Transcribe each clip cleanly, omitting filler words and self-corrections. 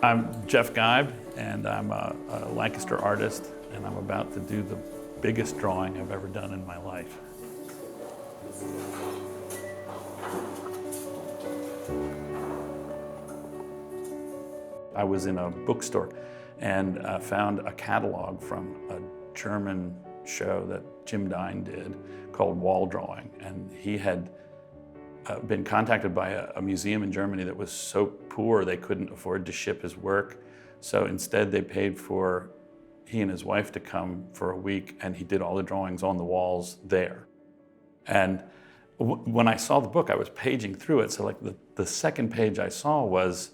I'm Jeff Geib, and I'm a Lancaster artist, and I'm about to do the biggest drawing I've ever done in my life. I was in a bookstore and found a catalog from a German show that Jim Dine did called Wall Drawing, and he had been contacted by a museum in Germany that was so poor they couldn't afford to ship his work. So instead they paid for he and his wife to come for a week, and he did all the drawings on the walls there. And when I saw the book, I was paging through it. So like the second page I saw was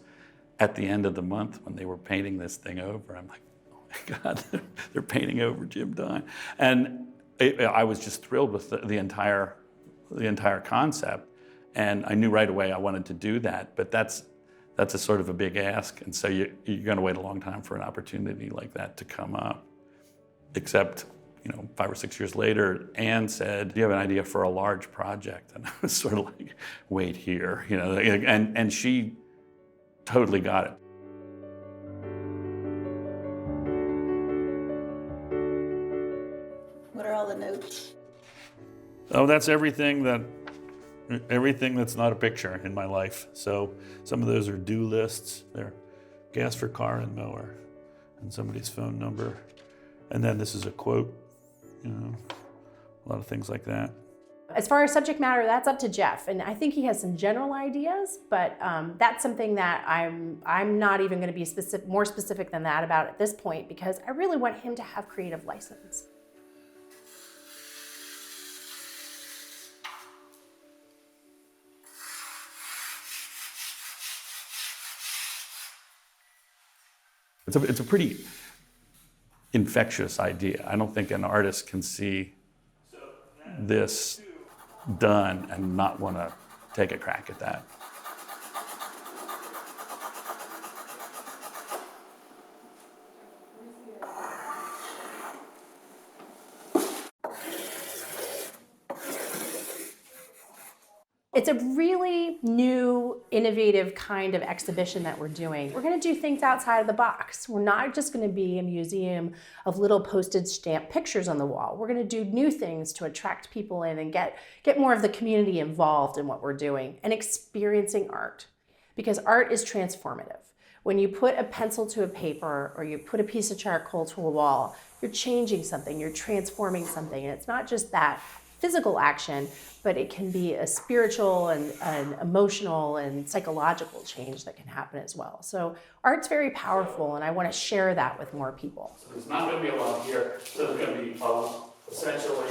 at the end of the month when they were painting this thing over. I'm like, oh my God, they're painting over Jim Dine. And I was just thrilled with the entire concept. And I knew right away I wanted to do that, but that's a sort of a big ask, and so you're going to wait a long time for an opportunity like that to come up. Except, 5 or 6 years later, Anne said, "Do you have an idea for a large project?" And I was sort of like, "Wait here," and she totally got it. What are all the notes? Oh, that's everything that's not a picture in my life. So some of those are due lists. They're gas for car and mower, and somebody's phone number. And then this is a quote, a lot of things like that. As far as subject matter, that's up to Jeff. And I think he has some general ideas, but that's something that I'm not even going to be more specific than that about at this point, because I really want him to have creative license. It's a pretty infectious idea. I don't think an artist can see this done and not want to take a crack at that. It's a really new, innovative kind of exhibition that we're doing. We're going to do things outside of the box. We're not just going to be a museum of little postage stamp pictures on the wall. We're going to do new things to attract people in and get more of the community involved in what we're doing and experiencing art. Because art is transformative. When you put a pencil to a paper or you put a piece of charcoal to a wall, you're changing something, you're transforming something. And it's not just that physical action, but it can be a spiritual and emotional and psychological change that can happen as well. So art's very powerful, and I want to share that with more people. So there's not going to be a lot here. So there's going to be essentially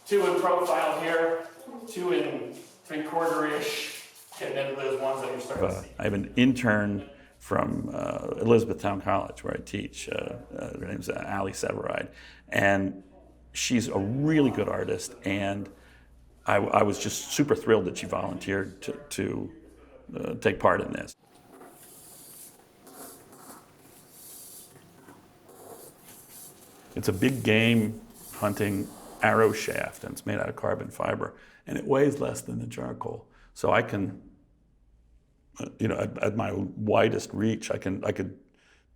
2 in profile here, 2 in 3/4-ish, and then those ones that you're starting to see. I have an intern from Elizabethtown College where I teach. Her name's Ali Severide, and she's a really good artist, and I was just super thrilled that she volunteered to take part in this. It's a big game hunting arrow shaft, and it's made out of carbon fiber, and it weighs less than the charcoal. So I can, at my widest reach, I could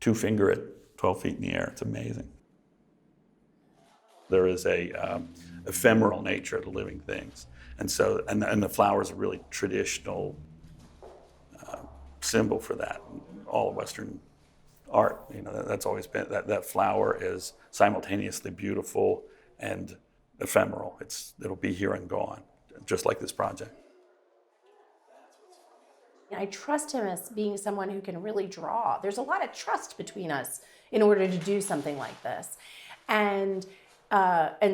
2-finger it 12 feet in the air. It's amazing. There is a ephemeral nature to living things, and so and the flower is a really traditional symbol for that. All of Western art, that's always been that flower is simultaneously beautiful and ephemeral. It'll be here and gone, just like this project. I trust him as being someone who can really draw. There's a lot of trust between us in order to do something like this, and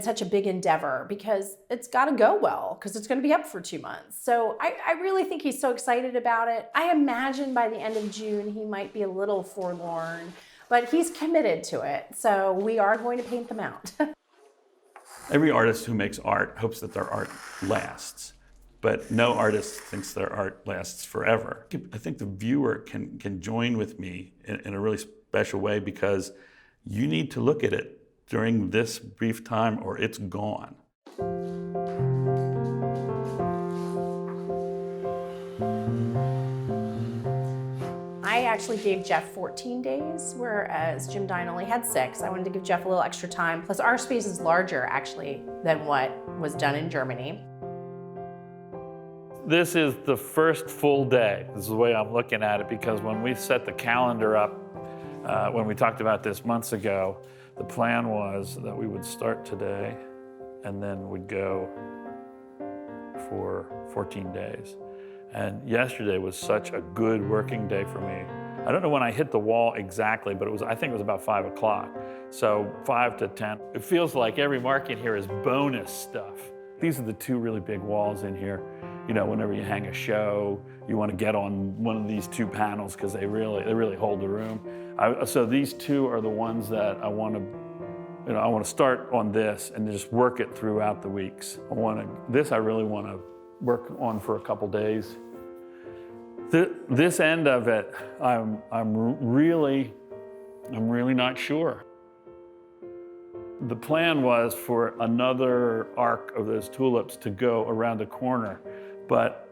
such a big endeavor, because it's got to go well, because it's going to be up for 2 months. So I really think he's so excited about it. I imagine by the end of June he might be a little forlorn, but he's committed to it. So we are going to paint them out. Every artist who makes art hopes that their art lasts, but no artist thinks their art lasts forever. I think the viewer can join with me in a really special way, because you need to look at it during this brief time or it's gone. actually gave Jeff 14 days, whereas Jim Dine only had 6. I wanted to give Jeff a little extra time. Plus our space is larger actually than what was done in Germany. This is the first full day. This is the way I'm looking at it, because when we set the calendar up, when we talked about this months ago, the plan was that we would start today and then would go for 14 days. And yesterday was such a good working day for me. I don't know when I hit the wall exactly, but I think it was about 5 o'clock. So 5 to 10. It feels like every mark in here is bonus stuff. These are the 2 really big walls in here. You know, whenever you hang a show, you want to get on one of these 2 panels because they really hold the room. So these 2 are the ones that I want to start on this and just work it throughout the weeks. I really want to work on for a couple days. This end of it, I'm really not sure. The plan was for another arc of those tulips to go around the corner, but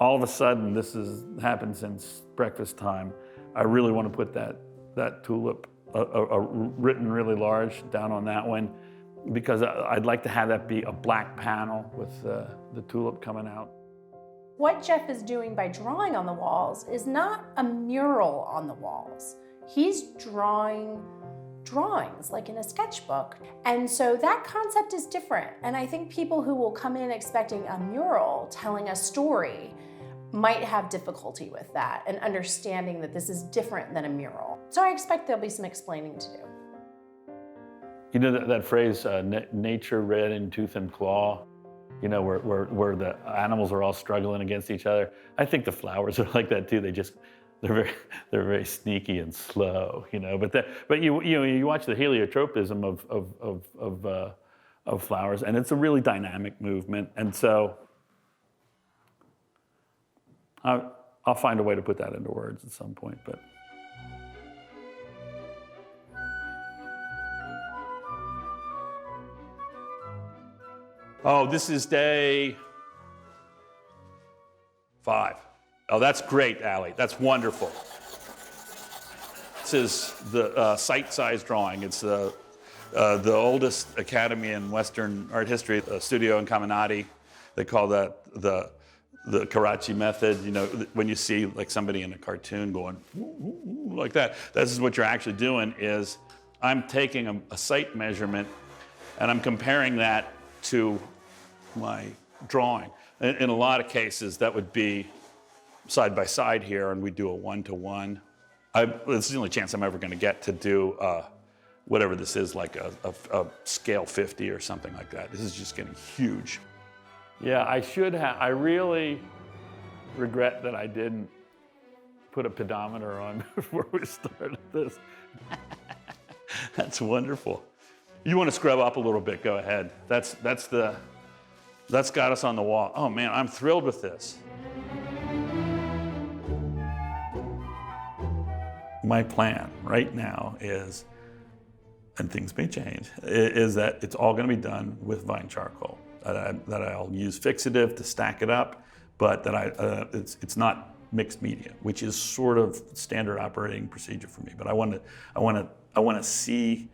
all of a sudden, this has happened since breakfast time. I really want to put that tulip written really large down on that one, because I'd like to have that be a black panel with the tulip coming out. What Jeff is doing by drawing on the walls is not a mural on the walls. He's drawing drawings, like in a sketchbook. And so that concept is different. And I think people who will come in expecting a mural telling a story might have difficulty with that and understanding that this is different than a mural. So I expect there'll be some explaining to do. You know that phrase, nature red in tooth and claw, you know, where the animals are all struggling against each other. I think the flowers are like that too. They're very sneaky and slow, you know. But you watch the heliotropism of flowers, and it's a really dynamic movement. And so I'll find a way to put that into words at some point. But Oh, this is day 5. Oh, that's great, Allie. That's wonderful. This is the site-size drawing. It's the oldest academy in Western art history, Studio Incaminati. They call that the Karachi method. You know, when you see like somebody in a cartoon going "Ooh, ooh, ooh," like that, this is what you're actually doing. Is I'm taking a site measurement and I'm comparing that to my drawing. In a lot of cases, that would be side by side here, and we do a 1-to-1. This is the only chance I'm ever going to get to do whatever this is, like a scale 50 or something like that. This is just getting huge. yeah, I really regret that I didn't put a pedometer on before we started this. That's wonderful. You want to scrub up a little bit, go ahead. That's got us on the wall. Oh man, I'm thrilled with this. My plan right now is, and things may change, is that it's all going to be done with vine charcoal. That I'll use fixative to stack it up, but that it's not mixed media, which is sort of standard operating procedure for me. But I want to see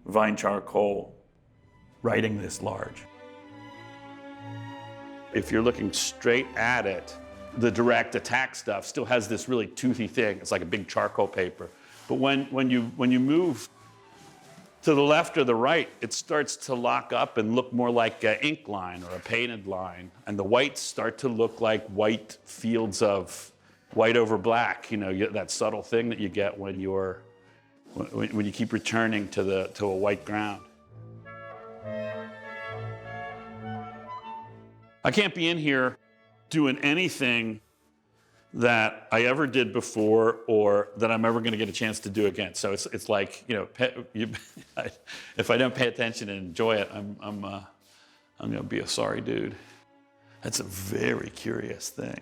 vine charcoal writing this large. If you're looking straight at it, the direct attack stuff still has this really toothy thing. It's like a big charcoal paper. But when you move to the left or the right, it starts to lock up and look more like an ink line or a painted line. And the whites start to look like white fields of white over black. You know, that subtle thing that you get when you keep returning to a white ground. I can't be in here doing anything that I ever did before or that I'm ever going to get a chance to do again. So it's like, you know, if I don't pay attention and enjoy it, I'm going to be a sorry dude. That's a very curious thing.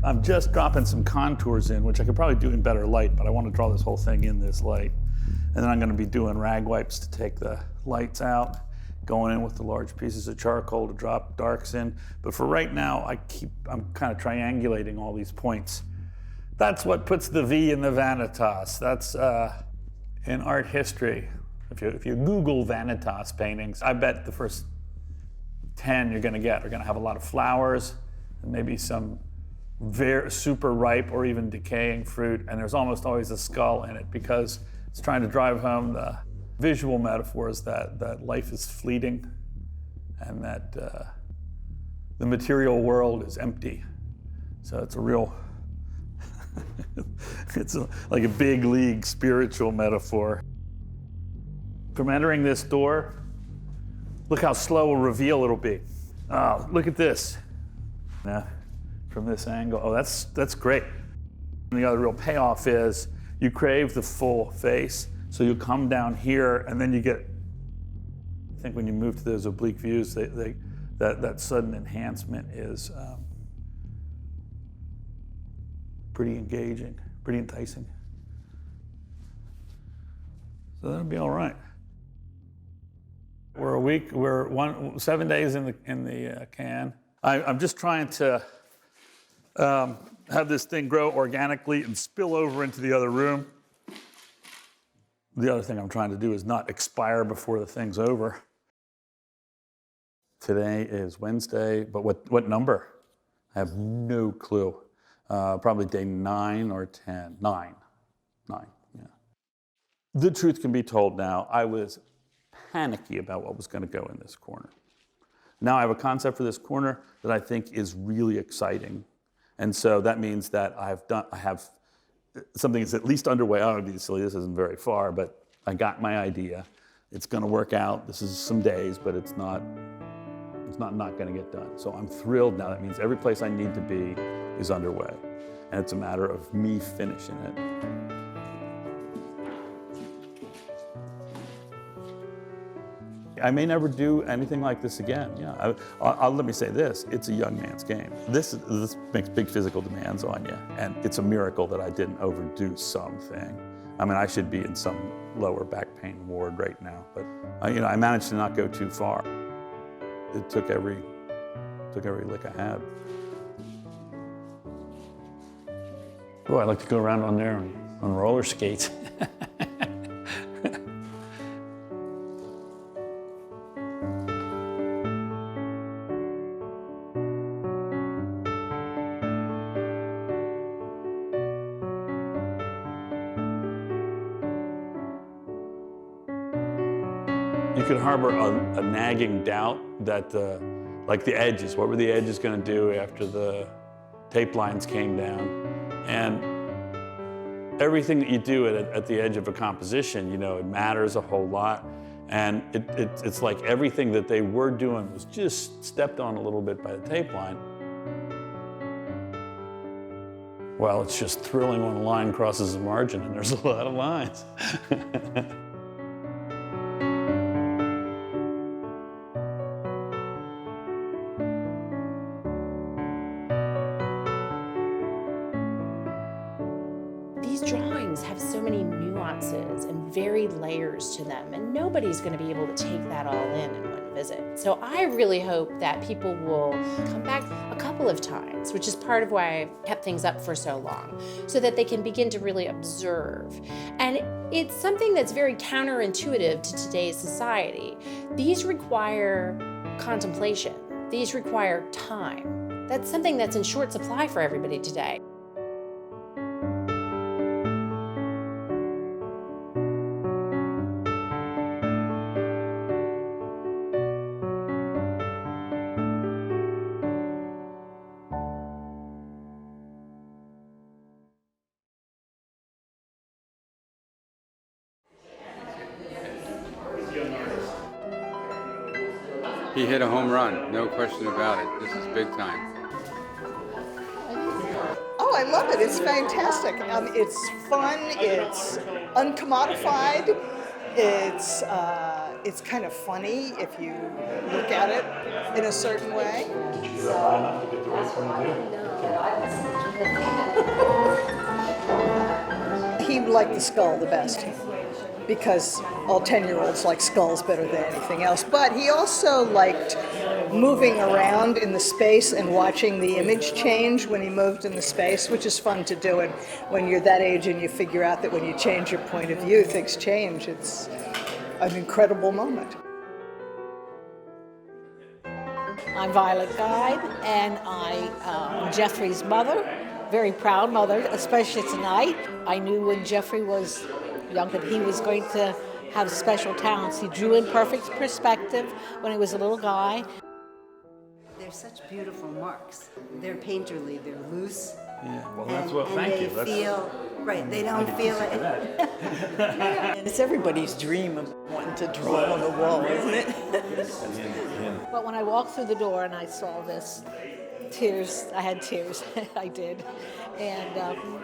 I'm just dropping some contours in, which I could probably do in better light, but I want to draw this whole thing in this light. And then I'm going to be doing rag wipes to take the lights out, going in with the large pieces of charcoal to drop darks in. But for right now, I'm kind of triangulating all these points. That's what puts the V in the vanitas. That's in art history. If you Google vanitas paintings, I bet the first 10 you're going to get are going to have a lot of flowers and maybe some very super ripe or even decaying fruit, and there's almost always a skull in it because it's trying to drive home the visual metaphors that life is fleeting and that the material world is empty. So it's a real, like a big league spiritual metaphor. From entering this door, look how slow a reveal it'll be. Oh, look at this. Now, from this angle, oh, that's great. And the other real payoff is you crave the full face, so you come down here and then you get, I think when you move to those oblique views, that sudden enhancement is pretty engaging, pretty enticing. So that'll be all right. We're 7 days in the can. I'm just trying to have this thing grow organically and spill over into the other room. The other thing I'm trying to do is not expire before the thing's over. Today is Wednesday, but what number? I have no clue. Probably day 9 or 10. 9, yeah. The truth can be told now, I was panicky about what was going to go in this corner. Now I have a concept for this corner that I think is really exciting. And so that means that I have something that's at least underway. Obviously, this isn't very far, but I got my idea. It's going to work out. This is some days, but it's not going to get done. So I'm thrilled now. That means every place I need to be is underway. And it's a matter of me finishing it. I may never do anything like this again. Yeah, let me say this, it's a young man's game. This makes big physical demands on you, and it's a miracle that I didn't overdo something. I mean, I should be in some lower back pain ward right now, but I managed to not go too far. It took every lick I had. Oh, I'd like to go around on there on roller skates. You could harbor a nagging doubt that like the edges, what were the edges going to do after the tape lines came down? And everything that you do at the edge of a composition, it matters a whole lot. And it's like everything that they were doing was just stepped on a little bit by the tape line. Well, it's just thrilling when a line crosses a margin and there's a lot of lines. These drawings have so many nuances and varied layers to them, and nobody's going to be able to take that all in one visit. So I really hope that people will come back a couple of times, which is part of why I kept things up for so long, so that they can begin to really observe. And it's something that's very counterintuitive to today's society. These require contemplation. These require time. That's something that's in short supply for everybody today. He hit a home run, no question about it. This is big time. Oh, I love it. It's fantastic. It's fun. It's uncommodified. It's kind of funny if you look at it in a certain way. He liked the skull the best. because all 10-year-olds like skulls better than anything else. But he also liked moving around in the space and watching the image change when he moved in the space, which is fun to do. And when you're that age and you figure out that when you change your point of view, things change, it's an incredible moment. I'm Violet Geib, and I'm Jeffrey's mother, very proud mother, especially tonight. I knew when Jeffrey was young that he was going to have special talents. He drew in perfect perspective when he was a little guy. They're such beautiful marks. They're painterly, they're loose. Yeah, well, that's what, thank you. They feel, right, they don't feel it. And it's everybody's dream of wanting to draw on the wall, isn't it? But when I walked through the door and I saw this, I had tears, I did. And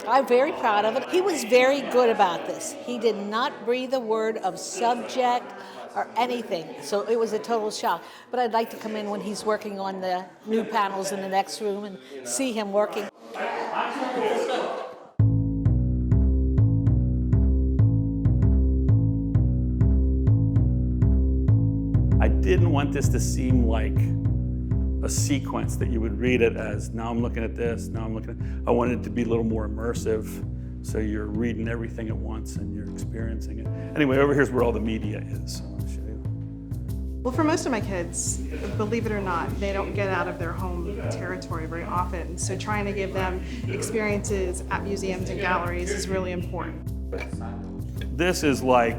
I'm very proud of it. He was very good about this. He did not breathe a word of subject or anything, so it was a total shock. But I'd like to come in when he's working on the new panels in the next room and see him working. I didn't want this to seem like a sequence that you would read it as, now I'm looking at this, now I'm looking at, I wanted it to be a little more immersive, so you're reading everything at once and you're experiencing it. Anyway, over here's where all the media is, so I'll show you. Well, for most of my kids, believe it or not, they don't get out of their home territory very often, so trying to give them experiences at museums and galleries is really important. This is, look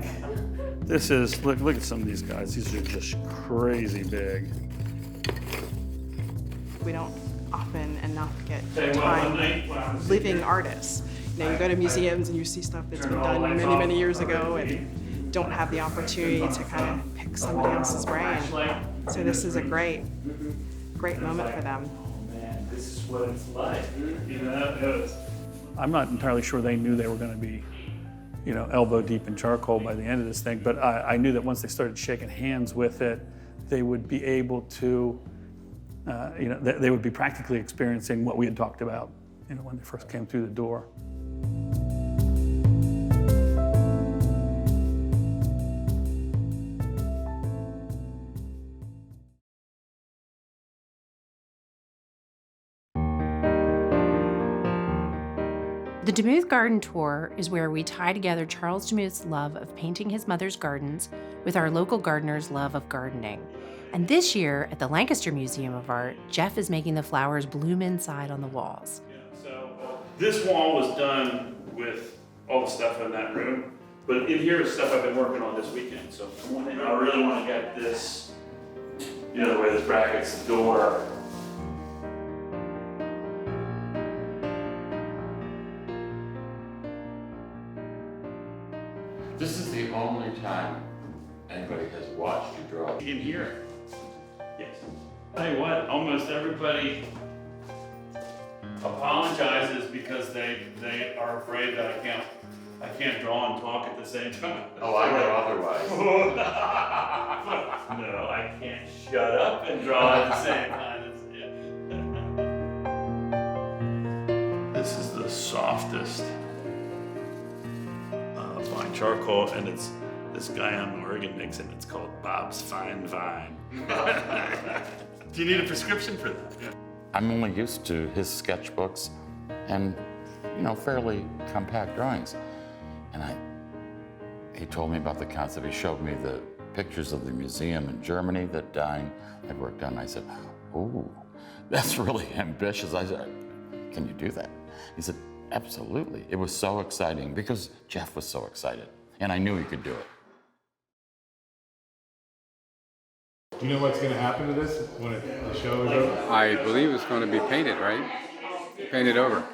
at some of these guys, these are just crazy big. We don't often enough get time living artists. You know, you go to museums and you see stuff that's been done many, many years ago and don't have the opportunity to kind of pick somebody else's brain. So this is a great moment for them. Man, this is what it's like. You know, I'm not entirely sure they knew they were going to be, you know, elbow deep in charcoal by the end of this thing, but I knew that once they started shaking hands with it, they would be able to, you know, they would be practically experiencing what we had talked about, you know, when they first came through the door. The Demuth Garden Tour is where we tie together Charles Demuth's love of painting his mother's gardens with our local gardeners' love of gardening. And this year, at the Lancaster Museum of Art, Jeff is making the flowers bloom inside on the walls. So this wall was done with all the stuff in that room, but in here is stuff I've been working on this weekend. So I really want to get this, you know, the way this brackets the door. This is the only time anybody has watched you draw. In here. Yes. Tell you what, almost everybody apologizes because they are afraid that I can't draw and talk at the same time. Oh, I know otherwise. No, I can't shut up and draw at the same time. This is the softest fine charcoal, and it's this guy on Oregon makes it. It's called Bob's Fine Vine. Do you need a prescription for that? Yeah. I'm only used to his sketchbooks and, you know, fairly compact drawings. And he told me about the concept. He showed me the pictures of the museum in Germany that Dine had worked on. I said, "Ooh, that's really ambitious." I said, "Can you do that?" He said, "Absolutely." It was so exciting because Jeff was so excited, and I knew he could do it. Do you know what's going to happen to this when the show is over? I believe it's going to be painted, right? Painted over.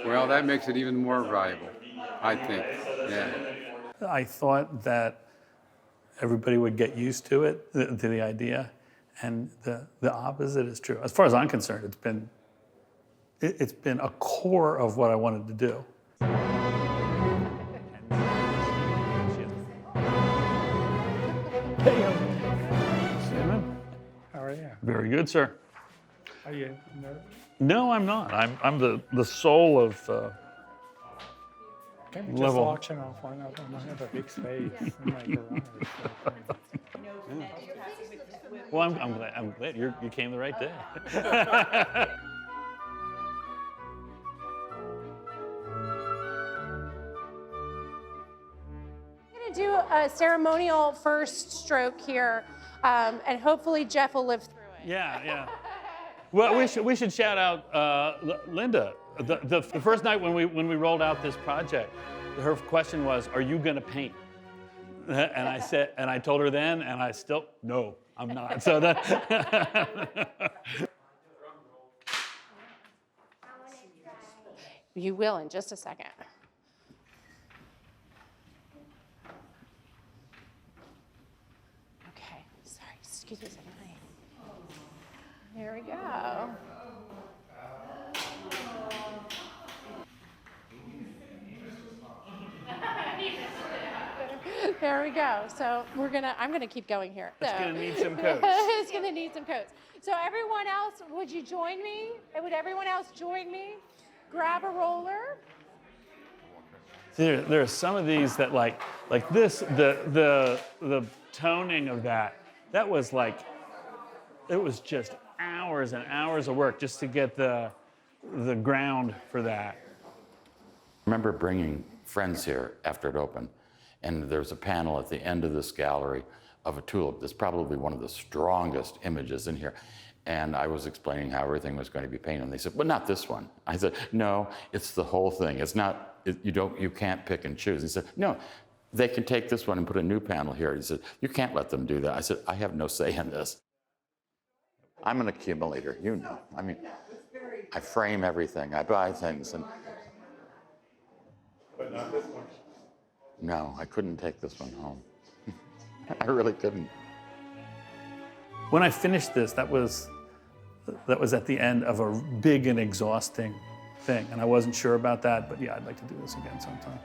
Well, that makes it even more valuable, I think. Yeah. I thought that everybody would get used to it, to the idea, and the opposite is true. As far as I'm concerned, it's been a core of what I wanted to do. How are you? Very good, sir. Are you nervous? No, I'm not. I'm the soul of Can we just level. auction off one of them? I have a big space in my garage. Well, I'm glad you came the right day. I'm gonna do a ceremonial first stroke here, and hopefully Jeff will live through it. Yeah. Well, we should shout out Linda. The first night when we rolled out this project, her question was, "Are you gonna paint?" And I said, and I told her then, and I still, no, I'm not. So that. You will in just a second. Okay, sorry, excuse me a second. There we go. There we go. So I'm gonna keep going here. It's gonna need some coats. It's gonna need some coats. So everyone else, would you join me? Would everyone else join me? Grab a roller. There are some of these that like this, the toning of that was like, it was just hours and hours of work just to get the ground for that. I remember bringing friends here after it opened, and there's a panel at the end of this gallery of a tulip that's probably one of the strongest images in here. And I was explaining how everything was going to be painted, and they said, "Well, not this one." I said, "No, it's the whole thing. It's not. You can't pick and choose." He said, "No, they can take this one and put a new panel here." He said, "You can't let them do that." I said, "I have no say in this. I'm an accumulator, you know. I mean, I frame everything. I buy things, and." But not this one. No, I couldn't take this one home. I really couldn't. When I finished this, that was at the end of a big and exhausting thing, and I wasn't sure about that, but yeah, I'd like to do this again sometime.